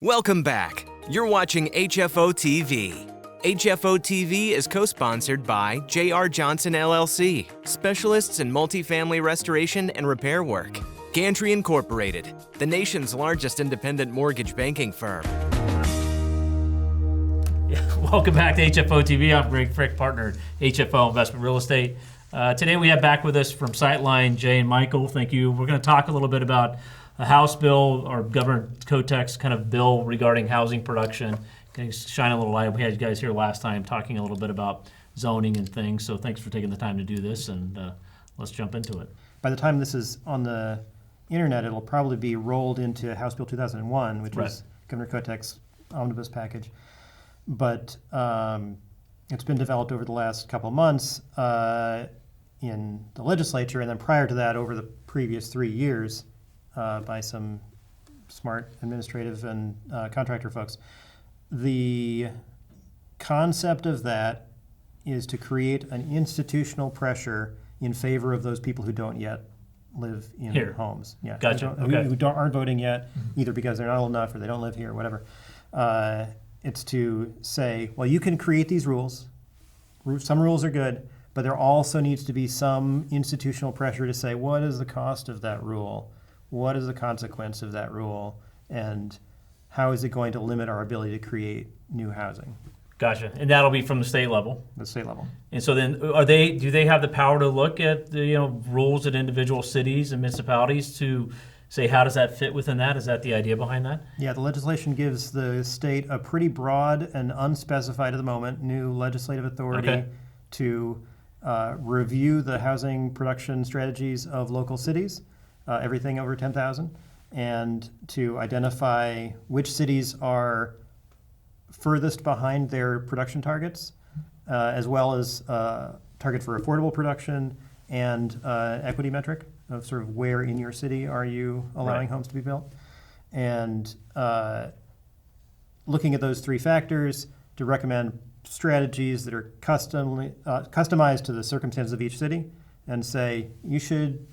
Welcome back. You're watching HFO-TV. HFO-TV is co-sponsored by J.R. Johnson LLC, specialists in multifamily restoration and repair work. Gantry Incorporated, the nation's largest independent mortgage banking firm. Welcome back to HFO-TV. I'm Greg Frick, partner at HFO Investment Real Estate. Today we have back with us from Sightline, Jay and Michael. Thank you. We're going to talk a little bit about a House bill, or Governor Kotek's kind of bill regarding housing production. Can shine a little light. We had you guys here last time talking a little bit about zoning and things. So thanks for taking the time to do this, and let's jump into it. By the time this is on the internet, it'll probably be rolled into House Bill 2001, which is Governor Kotek's omnibus package. But it's been developed over the last couple of months in the legislature, and then prior to that, over the previous 3 years, by some smart administrative and contractor folks. The concept of that is to create an institutional pressure in favor of those people who don't yet live in homes. Yeah, gotcha. Who aren't voting yet, either because they're not old enough or they don't live here or whatever. It's to say, well, you can create these rules. Some rules are good, but there also needs to be some institutional pressure to say, what is the cost of that rule? What is the consequence of that rule? And how is it going to limit our ability to create new housing? Gotcha. And that'll be from the state level. The state level. And so then, do they have the power to look at the rules in individual cities and municipalities to say how does that fit within that? Is that the idea behind that? Yeah, the legislation gives the state a pretty broad and unspecified at the moment new legislative authority to review the housing production strategies of local cities. Everything over 10,000, and to identify which cities are furthest behind their production targets, as well as target for affordable production and equity metric of sort of where in your city are you allowing homes to be built. And looking at those three factors to recommend strategies that are customized to the circumstances of each city, and say, you should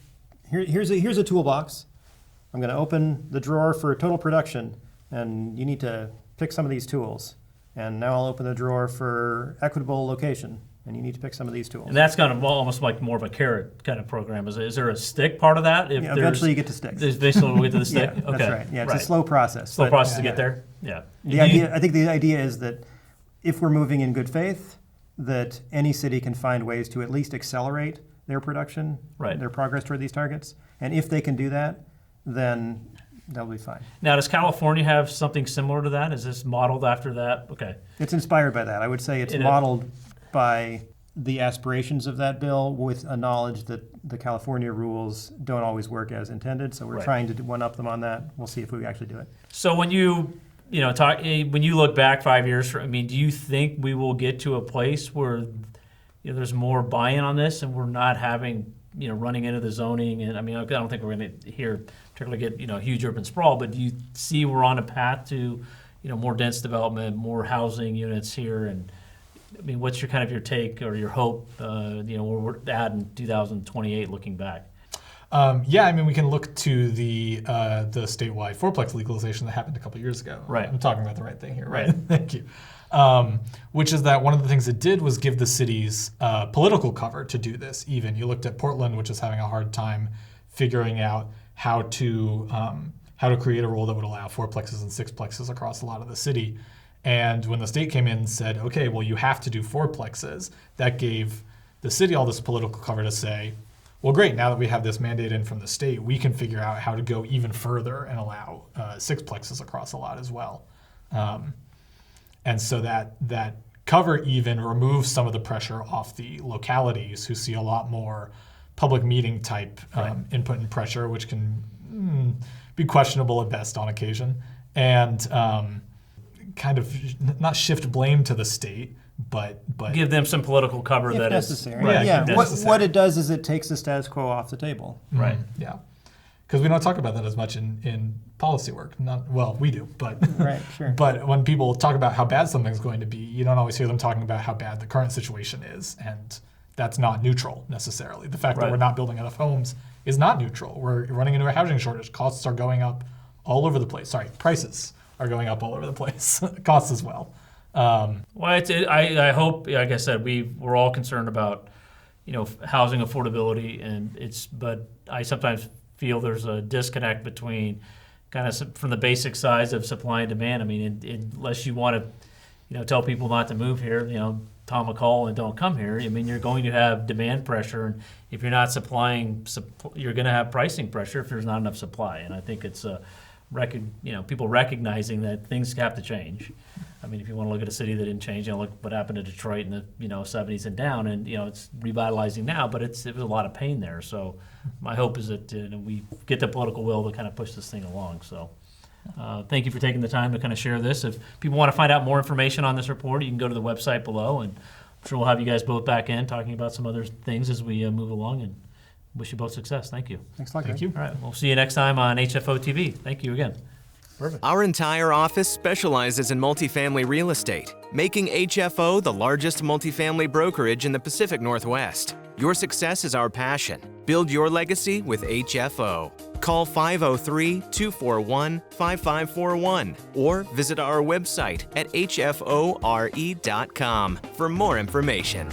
Here's a toolbox. I'm going to open the drawer for total production, and you need to pick some of these tools. And now I'll open the drawer for equitable location, and you need to pick some of these tools. And that's kind of almost like more of a carrot kind of program. Is there a stick part of that? Eventually you get to sticks. Eventually we'll get to the stick? Yeah, that's right. Yeah, it's a slow process. Slow process to get there? Yeah. I think the idea is that if we're moving in good faith, that any city can find ways to at least accelerate their production, their progress toward these targets. And if they can do that, then they'll be fine. Now, does California have something similar to that? Is this modeled after that? Okay. It's inspired by that. I would say it's modeled by the aspirations of that bill with a knowledge that the California rules don't always work as intended. So we're trying to one-up them on that. We'll see if we actually do it. So when you look back 5 years, do you think we will get to a place where there's more buy-in on this, and we're not having, running into the zoning? And I don't think we're going to hear particularly get, huge urban sprawl, but do you see we're on a path to, more dense development, more housing units here? And what's your your take or your hope, where we're at in 2028 looking back? We can look to the statewide fourplex legalization that happened a couple of years ago. Right. I'm talking about the right thing here, right? Thank you. Which is that one of the things it did was give the cities political cover to do this. Even you looked at Portland, which is having a hard time figuring out how to create a rule that would allow fourplexes and sixplexes across a lot of the city. And when the state came in and said, okay, well, you have to do fourplexes, that gave the city all this political cover to say, well, great, now that we have this mandate in from the state, we can figure out how to go even further and allow sixplexes across a lot as well. And so that cover even removes some of the pressure off the localities who see a lot more public meeting type input and pressure, which can be questionable at best on occasion. And kind of not shift blame to the state, but give them some political cover if that necessary. is What it does is it takes the status quo off the table. Right. Yeah. Because we don't talk about that as much in policy work. We do, but right, sure. But when people talk about how bad something's going to be, you don't always hear them talking about how bad the current situation is, and that's not neutral necessarily. The fact that we're not building enough homes is not neutral. We're running into a housing shortage. Costs are going up all over the place. Prices are going up all over the place. Costs as well. Well, I hope, like I said, we're all concerned about, housing affordability, but I sometimes feel there's a disconnect between kind of from the basic size of supply and demand. I mean, unless you want to, tell people not to move here, Tom McCall and don't come here. I mean, you're going to have demand pressure, and if you're not supplying, you're going to have pricing pressure if there's not enough supply. And I think it's people recognizing that things have to change. I mean, if you want to look at a city that didn't change, look what happened to Detroit in the 70s and down, and it's revitalizing now, but it was a lot of pain there. So my hope is that we get the political will to kind of push this thing along. So thank you for taking the time to kind of share this. If people want to find out more information on this report, you can go to the website below, and I'm sure we'll have you guys both back in talking about some other things as we move along, and wish you both success. Thank you. Thanks a lot, Thank Greg. you. All right, we'll see you next time on HFO-TV. Thank you again. Perfect. Our entire office specializes in multifamily real estate, making HFO the largest multifamily brokerage in the Pacific Northwest. Your success is our passion. Build your legacy with HFO. Call 503-241-5541 or visit our website at hfore.com for more information.